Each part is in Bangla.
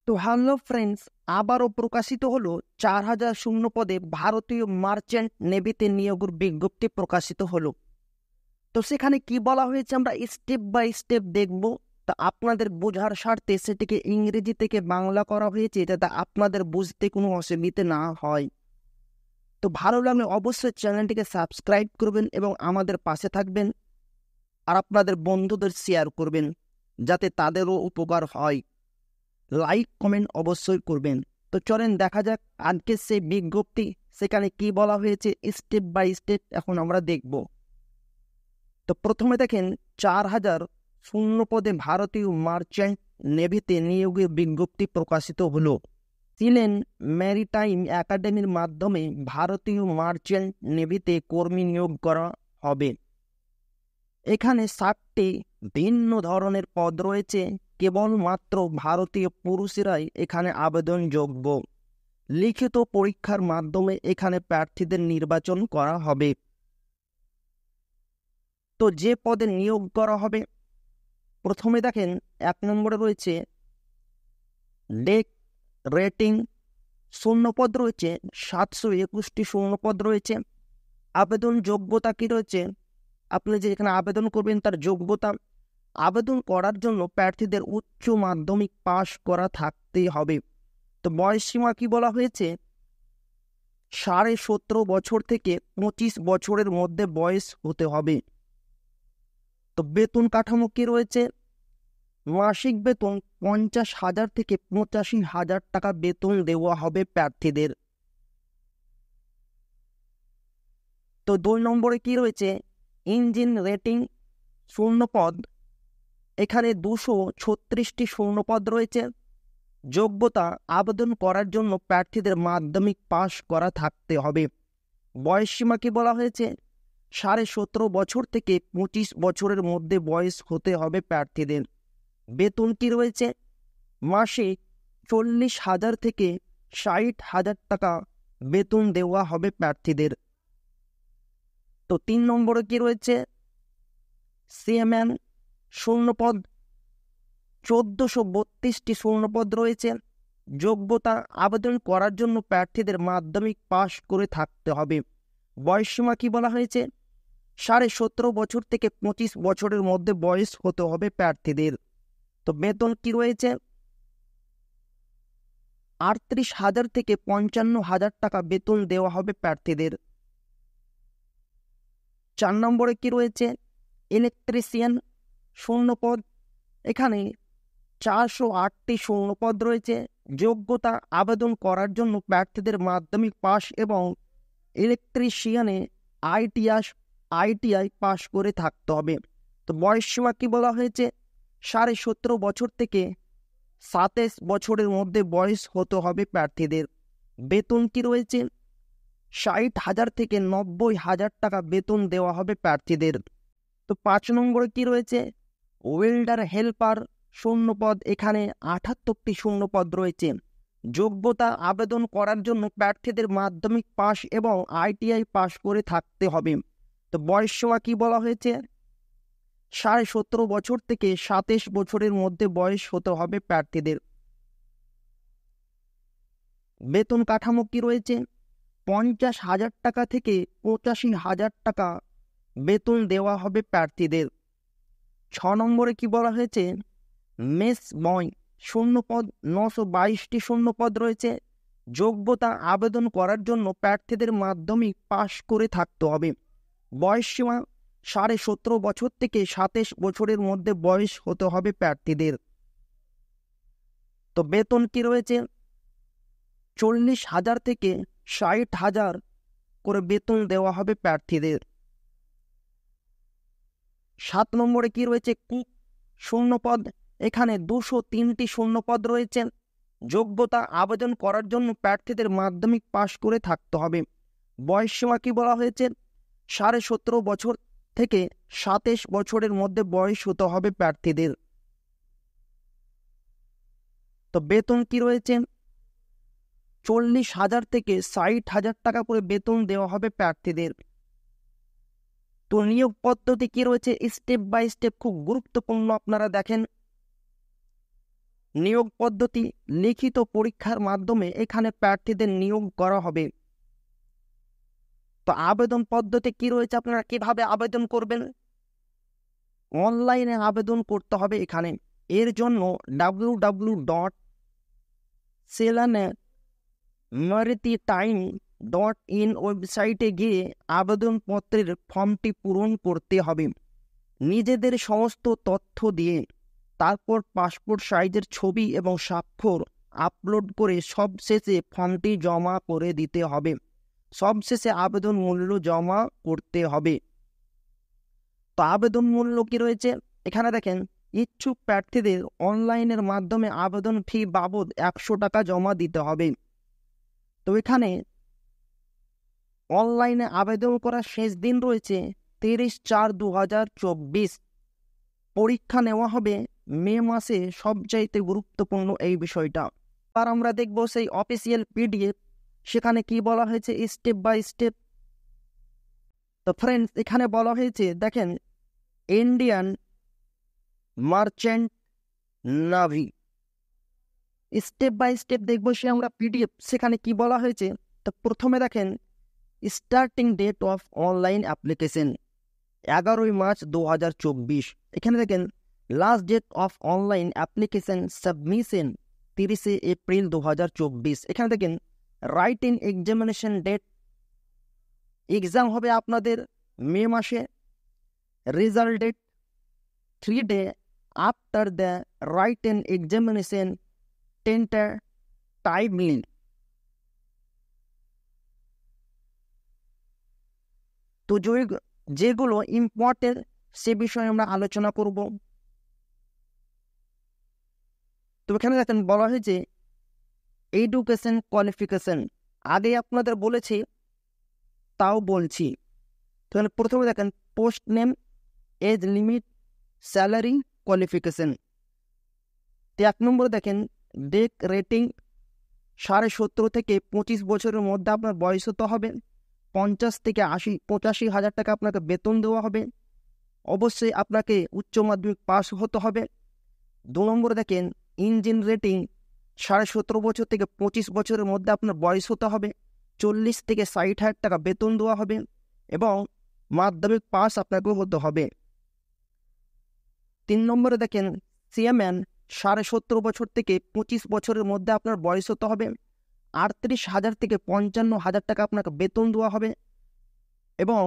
তো হ্যালো ফ্রেন্ডস, আবারও প্রকাশিত হলো 4,000 শূন্য পদে ভারতীয় মার্চেন্ট নেভিতে নিয়োগের বিজ্ঞপ্তি প্রকাশিত হলো। তো সেখানে কি বলা হয়েছে আমরা স্টেপ বাই স্টেপ দেখব। তা আপনাদের বোঝার স্বার্থে সেটিকে ইংরেজি থেকে বাংলা করা হয়েছে যাতে আপনাদের বুঝতে কোনো অসুবিধা না হয়। তো ভালো লাগলে অবশ্যই চ্যানেলটিকে সাবস্ক্রাইব করবেন এবং আমাদের পাশে থাকবেন, আর আপনাদের বন্ধুদের শেয়ার করবেন যাতে তাদেরও উপকার হয়। লাইক কমেন্ট অবশ্যই করবেন। তো চলেন দেখা যাক আজকের সেই বিজ্ঞপ্তি, সেখানে কি বলা হয়েছে স্টেপ বাই স্টেপ এখন আমরা দেখব। তো প্রথমে দেখেন 4,000 শূন্য পদে ভারতীয় মার্চেন্ট নেভিতে নিয়োগের বিজ্ঞপ্তি প্রকাশিত হলো। সিলেন ম্যারিটাইম একাডেমির মাধ্যমে ভারতীয় মার্চেন্ট নেভিতে কর্মী নিয়োগ করা হবে। এখানে 7টি ভিন্ন ধরনের পদ রয়েছে। কেবলমাত্র ভারতীয় পুরুষেরাই এখানে আবেদনযোগ্য। লিখিত পরীক্ষার মাধ্যমে এখানে প্রার্থীদের নির্বাচন করা হবে। তো যে পদে নিয়োগ করা হবে, প্রথমে দেখেন 1 নম্বরে রয়েছে ডেক রেটিং শূন্যপদ রয়েছে 721টি শূন্যপদ রয়েছে। আবেদন যোগ্যতা কি রয়েছে, আপনি যে এখানে আবেদন করবেন তার যোগ্যতা, আবেদন করার জন্য প্রার্থীদের উচ্চ মাধ্যমিক পাশ করা থাকতেই হবে। তো বয়স সীমা কি বলা হয়েছে, 17.5 বছর থেকে 25 বছরের মধ্যে বয়স হতে হবে। তো বেতন কাঠামো কি রয়েছে, মাসিক বেতন 50,000 থেকে 85,000 টাকা বেতন দেওয়া হবে প্রার্থীদের। তো 2 নম্বরে কি রয়েছে ইঞ্জিন রেটিং শূন্যপদ, এখানে 236টি শূন্যপদ রয়েছে। যোগ্যতা, আবেদন করার জন্য প্রার্থীদের মাধ্যমিক পাশ করা থাকতে হবে। বয়স সীমা কি বলা হয়েছে, 17.5 বছর থেকে 25 বছরের মধ্যে বয়স হতে হবে প্রার্থীদের। বেতন কি রয়েছে, মাসে 40,000 থেকে 60,000 টাকা বেতন দেওয়া হবে প্রার্থীদের। তো 3 নম্বরে কি রয়েছে সিএমএন শূন্যপদ, 1432টি শূন্যপদ রয়েছে। যোগ্যতা, আবেদন করার জন্য প্রার্থীদের মাধ্যমিক পাশ করে থাকতে হবে। বয়স সীমা কি বলা হয়েছে, 17.5 বছর থেকে 25 বছরের মধ্যে বয়স হতে হবে প্রার্থীদের। তো বেতন কি রয়েছে, 38,000 থেকে 55,000 টাকা বেতন দেওয়া হবে প্রার্থীদের। 4 নম্বরে কি রয়েছে ইলেকট্রিশিয়ান শূন্যপদ, এখানে 408টি শূন্যপদ রয়েছে। যোগ্যতা, আবেদন করার জন্য প্রার্থীদের মাধ্যমিক পাশ এবং ইলেকট্রিশিয়ানে আইটিআই পাশ করে থাকতে হবে। তো বয়স সীমা কি বলা হয়েছে, 17.5 বছর থেকে 27 বছরের মধ্যে বয়স হতে হবে প্রার্থীদের। বেতন কি রয়েছে, 60,000 থেকে 90,000 টাকা বেতন দেওয়া হবে প্রার্থীদের। তো 5 নম্বরে কি রয়েছে ওয়েল্ডার হেল্পার শূন্যপদ, এখানে 78টি শূন্যপদ রয়েছে। যোগ্যতা, আবেদন করার জন্য প্রার্থীদের মাধ্যমিক পাশ এবং আইটিআই পাশ করে থাকতে হবে। তো বয়স সীমা কি বলা হয়েছে, 17.5 বছর থেকে 27 বছরের মধ্যে বয়স হতে হবে প্রার্থীদের। বেতন কাঠামো কি রয়েছে, 50,000 টাকা থেকে 85,000 টাকা বেতন দেওয়া হবে প্রার্থীদের। 6 নম্বরে কি বলা হয়েছে মেস বয় শূন্যপদ, 922টি শূন্যপদ রয়েছে। যোগ্যতা, আবেদন করার জন্য প্রার্থীদের মাধ্যমিক পাশ করে থাকতে হবে। বয়স সীমা 17.5 বছর থেকে 27 বছরের মধ্যে বয়স হতে হবে প্রার্থীদের। তো বেতন কি রয়েছে, 40,000 থেকে 60,000 করে বেতন দেওয়া হবে প্রার্থীদের। 7 নম্বরে কি রয়েছে কুক শূন্যপদ, এখানে 203টি শূন্যপদ রয়েছে। যোগ্যতা, আবেদন করার জন্য প্রার্থীদের মাধ্যমিক পাশ করে থাকতে হবে। বয়স সীমা কি বলা হয়েছে, 17.5 বছর থেকে 27 বছরের মধ্যে বয়স হতে হবে প্রার্থীদের। তো বেতন কি রয়েছে, 40,000 থেকে 60,000 টাকা করে বেতন দেওয়া হবে প্রার্থীদের। তো নিয়োগ পদ্ধতি কি রয়েছে স্টেপ বাই স্টেপ, খুব গুরুত্বপূর্ণ আপনারা দেখেন। নিয়োগ পদ্ধতি লিখিত পরীক্ষার মাধ্যমে এখানে প্রার্থীদের নিয়োগ করা হবে। তো আবেদন পদ্ধতি কি রয়েছে, আপনারা কিভাবে আবেদন করবেন? অনলাইনে আবেদন করতে হবে এখানে। এর জন্য www.selanmaritime.in ওয়েবসাইটে গিয়ে আবেদনপত্রের ফর্মটি পূরণ করতে হবে নিজেদের সমস্ত তথ্য দিয়ে। তারপর পাসপোর্ট সাইজের ছবি এবং স্বাক্ষর আপলোড করে সবশেষে ফর্মটি জমা করে দিতে হবে। সবশেষে আবেদন মূল্য জমা করতে হবে। তো আবেদন মূল্য কি রয়েছে এখানে দেখেন, ইচ্ছুক প্রার্থীদের অনলাইনের মাধ্যমে আবেদন ফি বাবদ 100 টাকা জমা দিতে হবে। তো এখানে অনলাইনে আবেদন করার শেষ দিন রয়েছে 30/4/2024। পরীক্ষা নেওয়া হবে মে মাসে। সবচাইতে গুরুত্বপূর্ণ এই বিষয়টা। আর আমরা দেখব সেই অফিসিয়াল পিডিএফ, সেখানে কি বলা হয়েছে স্টেপ বাই স্টেপ। তো ফ্রেন্ডস, এখানে বলা হয়েছে দেখেন, ইন্ডিয়ান মার্চেন্ট নাভি। স্টেপ বাই স্টেপ দেখবো সে আমরা পিডিএফ, সেখানে কি বলা হয়েছে। তো প্রথমে দেখেন, starting date of online application 11 March 2024। এখানে দেখেন last date of online application submission 30 April 2024। এখানে দেখেন written examination date, exam হবে আপনাদের মে মাসে। Result date 3 day after the written examination timely. তো যেগুলো ইম্পর্টেন্ট সে বিষয়ে আমরা আলোচনা করব। তো এখানে দেখেন বলা হয়েছে এডুকেশন কোয়ালিফিকেশন, আগে আপনাদের বলেছি তাও বলছি। তো প্রথমে দেখেন post name, age limit, salary, qualification. তো 1 নম্বরে দেখেন ডেক রেটিং 17.5 থেকে 25 বছরের মধ্যে আপনার বয়স হতে হবে। 50 থেকে 85 হাজার টাকা আপনাকে বেতন দেওয়া হবে। অবশ্যই আপনাকে উচ্চ মাধ্যমিক পাস হতে হবে। 2 নম্বরে দেখেন ইঞ্জিন রেটিং 17.5 বছর থেকে 25 বছরের মধ্যে আপনার বয়স হতে হবে। 40 থেকে 60 হাজার টাকা বেতন দেওয়া হবে এবং মাধ্যমিক পাস আপনাকে হতে হবে। 3 নম্বরে দেখেন সিএমএন 17.5 বছর থেকে 25 বছরের মধ্যে আপনার বয়স হতে হবে। 38,000 থেকে 55,000 টাকা আপনাকে বেতন দেওয়া হবে এবং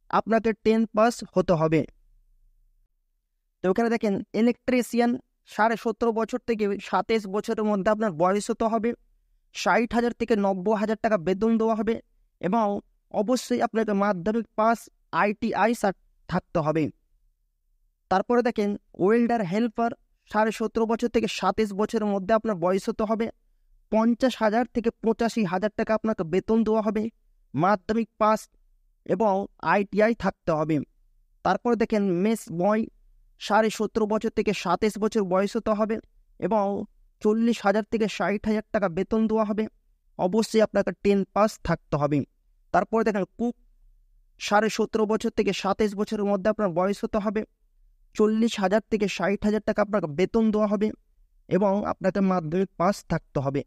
আপনাকে 10 পাস হতে হবে। তো এখানে দেখেন ইলেকট্রিশিয়ান 17.5 বছর থেকে 27 বছরের মধ্যে আপনার বয়স হতে হবে। 60,000 থেকে 90,000 টাকা বেতন দেওয়া হবে এবং অবশ্যই আপনাকে মাধ্যমিক পাস ITI থাকতে হবে। তারপরে দেখেন ওয়েল্ডার হেল্পার 17.5 বছর থেকে 27 বছরের মধ্যে আপনার বয়স হতে হবে। 50,000 থেকে 85,000 টাকা আপনাকে বেতন দেওয়া হবে। মাধ্যমিক পাস এবং ITI থাকতে হবে। তারপরে দেখেন মেস বয় 17.5 বছর থেকে 27 বছর বয়স হতে হবে এবং 40,000 থেকে 60,000 টাকা বেতন দেওয়া হবে। অবশ্যই আপনাকে 10 পাস থাকতে হবে। তারপরে দেখেন কুক 17.5 বছর থেকে 27 বছরের মধ্যে আপনার বয়স হতে হবে। 40,000 থেকে 60,000 টাকা আপনাকে বেতন দেওয়া হবে এবং আপনাকে মাধ্যমিক পাস থাকতে হবে।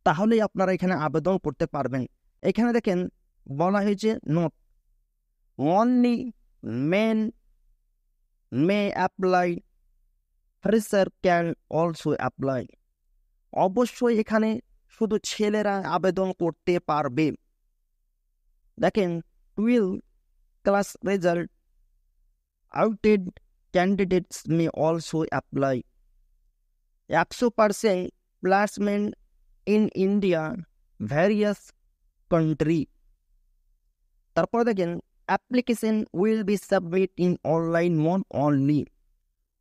তাহলেই আপনারা এখানে আবেদন করতে পারবেন। এখানে দেখেন বলা হয়েছে note, only men may apply, fresher can also apply. অবশ্যই এখানে শুধু ছেলেরা আবেদন করতে পারবে। দেখেন 12 class result outed candidates may also apply. 100% placement in India various country. তারপর দেখেন application will be submit in online mode only.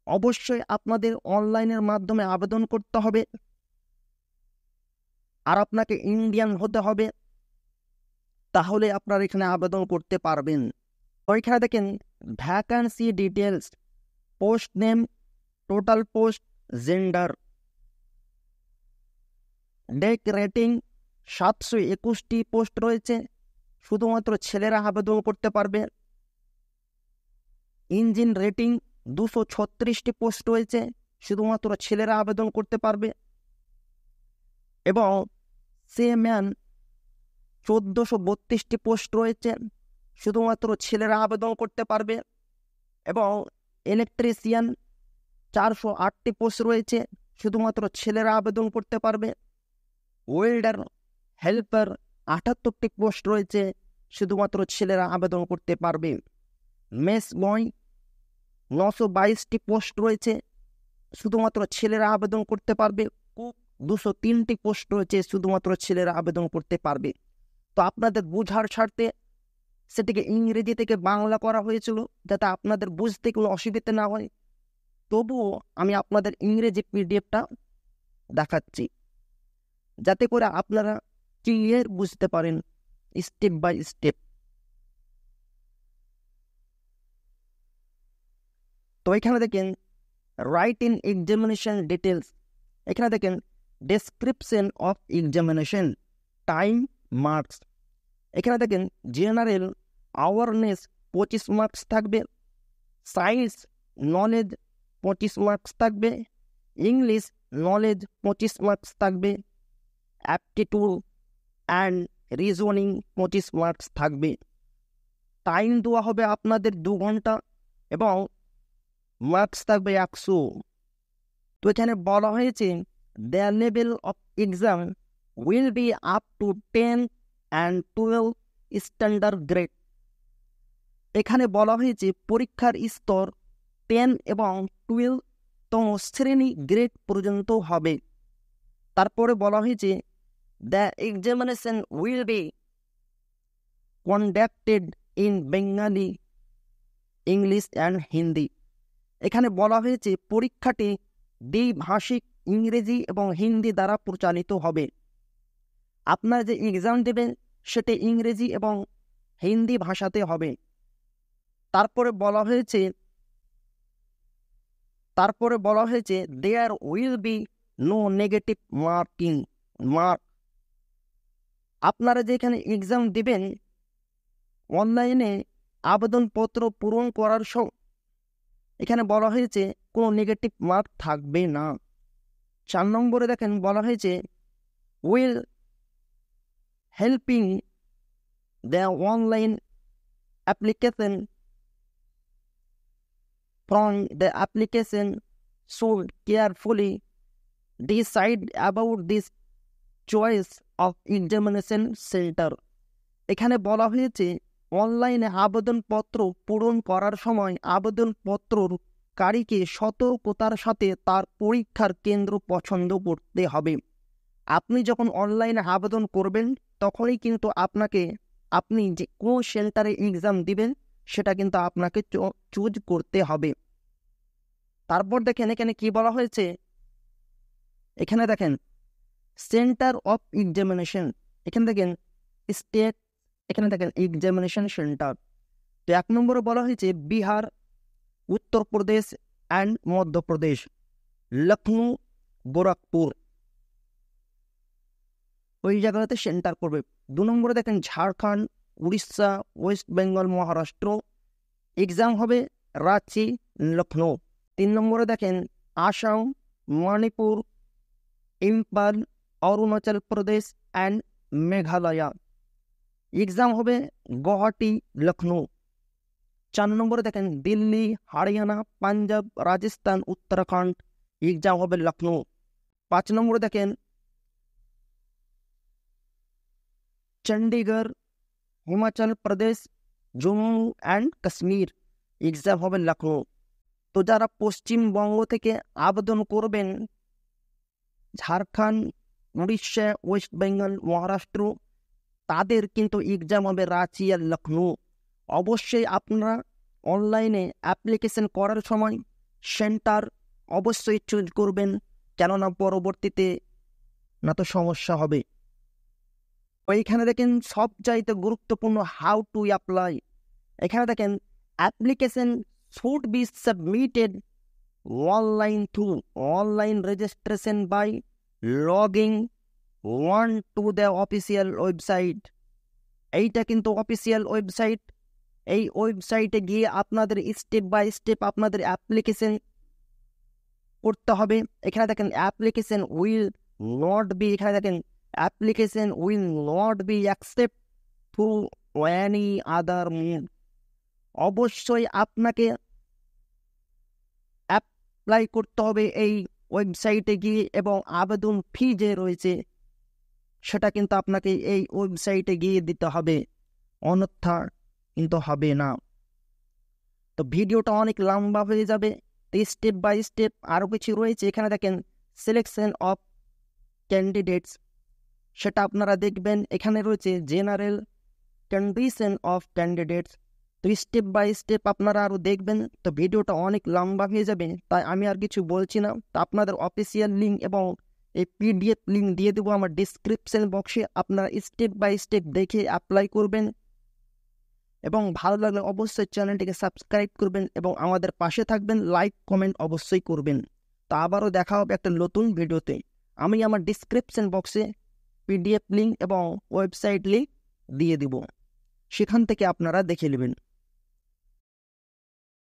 অবশ্যই আপনাদের অনলাইনের মাধ্যমে আবেদন করতে হবে আর আপনাকে ইন্ডিয়ান হতে হবে, তাহলে আপনারা এখানে আবেদন করতে পারবেন। ওইখানে দেখেন vacancy details, post name, total post, gender. ডেক রেটিং 721টি পোস্ট রয়েছে, শুধুমাত্র ছেলেরা আবেদন করতে পারবে। ইঞ্জিন রেটিং 236টি পোস্ট রয়েছে, শুধুমাত্র ছেলেরা আবেদন করতে পারবে। এবং সেম্যান 1432টি পোস্ট রয়েছে, শুধুমাত্র ছেলেরা আবেদন করতে পারবে। এবং ইলেকট্রিশিয়ান 408টি পোস্ট রয়েছে, শুধুমাত্র ছেলেরা আবেদন করতে পারবে। ওয়েল্ডার হেল্পার 78টি পোস্ট রয়েছে, শুধুমাত্র ছেলেরা আবেদন করতে পারবে। মেস বয় 922টি পোস্ট রয়েছে, শুধুমাত্র ছেলেরা আবেদন করতে পারবে। কুক 203টি পোস্ট রয়েছে, শুধুমাত্র ছেলেরা আবেদন করতে পারবে। তো আপনাদের বোঝার স্বার্থে সেটিকে ইংরেজি থেকে বাংলা করা হয়েছিল, যাতে আপনাদের বুঝতে কোনো অসুবিধা না হয়। তবুও আমি আপনাদের ইংরেজি পিডিএফটা দেখাচ্ছি, যাতে করে আপনারা ক্লিয়ার বুঝতে পারেন স্টেপ বাই স্টেপ। তো এখানে দেখেন রাইট ইন এক্সামিনেশন ডিটেলস, এখানে দেখেন description of examination, time, marks. এখানে দেখেন জেনারেল অ্যাওয়ারনেস 25 মার্কস থাকবে, সায়েন্স নলেজ 25 মার্কস থাকবে, ইংলিশ নলেজ 25 মার্কস থাকবে, অ্যাপটিটিউড অ্যান্ড রিজনিং 25 মার্কস থাকবে। টাইম দেওয়া হবে আপনাদের 2 ঘন্টা এবং মার্কস থাকবে 100। তো এখানে বলা হয়েছে the level of exam will be up to 10 and 12 standard grade. এখানে বলা হয়েছে পরীক্ষার স্তর 10 এবং 12তম শ্রেণী গ্রেড পর্যন্ত হবে। তারপরে বলা হয়েছে the examination will be conducted in Bengali, English and Hindi. এখানে বলা হয়েছে পরীক্ষাটি দ্বিভাষিক ইংরেজি এবং হিন্দি দ্বারা পরিচালিত হবে। আপনারা যে এক্সাম দেবেন সেটি ইংরেজি এবং হিন্দি ভাষাতে হবে। তারপরে বলা হয়েছে there will be no negative mark. আপনারা যেখানে এক্সাম দিবেন অনলাইনে আবেদনপত্র পূরণ করার সময় এখানে বলা হয়েছে কোনো নেগেটিভ মার্ক থাকবে না। 4 নম্বরে দেখেন বলা হয়েছে will helping the online application from the application should carefully decide about this choice of examination center। এখানে বলা হয়েছে অনলাইনে আবেদনপত্র পূরণ করার সময় আবেদনপত্রকারীকে সতর্কতার সাথে তার পরীক্ষার কেন্দ্র পছন্দ করতে হবে। আপনি যখন অনলাইনে আবেদন করবেন তখনই কিন্তু আপনি যে কোন সেন্টারে এক্সাম দিবেন সেটা কিন্তু আপনাকে চুজ করতে হবে। তারপর দেখেন এখানে কি বলা হয়েছে, এখানে দেখেন সেন্টার অফ এক্সামিনেশন, এখানে দেখেন স্টেট, এখানে দেখেন এক্সামিনেশন সেন্টার। তো 1 নম্বরে বলা হয়েছে বিহার, উত্তরপ্রদেশ অ্যান্ড মধ্যপ্রদেশ, লখনউ, গোরখপুর, ওই জায়গাতে সেন্টার করবে। 2 নম্বরে দেখেন ঝাড়খণ্ড, উড়িষ্যা, ওয়েস্ট বেঙ্গল, মহারাষ্ট্র, এক্সাম হবে রাঁচি, লখনউ। 3 নম্বরে দেখেন আসাম, মণিপুর, ইম্ফল, অরুণাচল প্রদেশ অ্যান্ড মেঘালয়া, এক্সাম হবে গুয়াহাটি, লখনউ। 4 নম্বরে দেখেন দিল্লি, হরিয়ানা, পাঞ্জাব, রাজস্থান, উত্তরাখণ্ড, এক্সাম হবে লখনউ। 5 নম্বরে দেখেন চণ্ডীগড়, হিমাচল প্রদেশ, জম্মু অ্যান্ড কাশ্মীর, এক্সাম হবে লখনউ। তো যারা পশ্চিমবঙ্গ থেকে আবেদন করবেন, ঝাড়খণ্ড, উড়িষ্যা, ওয়েস্ট বেঙ্গল, মহারাষ্ট্র, তাদের কিন্তু এক্সাম হবে রাঁচি আর লখনউ। অবশ্যই আপনারা অনলাইনে অ্যাপ্লিকেশন করার সময় সেন্টার অবশ্যই চুজ করবেন, কেননা পরবর্তীতে না তো সমস্যা হবে। ওইখানে দেখেন সবচাইতে গুরুত্বপূর্ণ হাউ টু অ্যাপ্লাই। এখানে দেখেন application should be submitted online registration by logging on to the official website. এইটা কিন্তু অফিসিয়াল ওয়েবসাইট। এই ওয়েবসাইটে গিয়ে আপনাদের স্টেপ বাই স্টেপ আপনাদের অ্যাপ্লিকেশন করতে হবে। এখানে দেখেন অ্যাপ্লিকেশন উইল নট বি, এখানে দেখেন application will not be accept through any other mean. অবশ্যই আপনাকে অ্যাপ্লাই করতে হবে এই ওয়েবসাইটে গিয়ে, এবং আবেদন ফি যে রয়েছে সেটা কিন্তু আপনাকে এই ওয়েবসাইটে গিয়ে দিতে হবে, অন্যথা কিন্তু হবে না। তো ভিডিওটা অনেক লম্বা হয়ে যাবে, তো স্টেপ বাই স্টেপ আরও কিছু রয়েছে। এখানে দেখেন সিলেকশন অফ ক্যান্ডিডেটস, সেটা আপনারা দেখবেন। এখানে রয়েছে জেনারেল কন্ডিশন অফ ক্যান্ডিডেটস, তো স্টেপ বাই স্টেপ আপনারা আরও দেখবেন। তো ভিডিওটা অনেক লম্বা হয়ে যাবে, তাই আমি আর কিছু বলছি না। তো আপনাদের অফিসিয়াল লিঙ্ক এবং এই পিডিএফ লিঙ্ক দিয়ে দেবো আমার ডিসক্রিপশন বক্সে, আপনারা স্টেপ বাই স্টেপ দেখে অ্যাপ্লাই করবেন। এবং ভালো লাগলে অবশ্যই চ্যানেলটিকে সাবস্ক্রাইব করবেন এবং আমাদের পাশে থাকবেন, লাইক কমেন্ট অবশ্যই করবেন। তো আবারও দেখা হবে একটা নতুন ভিডিওতে। আমি আমার ডিসক্রিপশন বক্সে পিডিএফ লিঙ্ক এবং ওয়েবসাইট লিঙ্ক দিয়ে দিব, সেখান থেকে আপনারা দেখে নেবেন।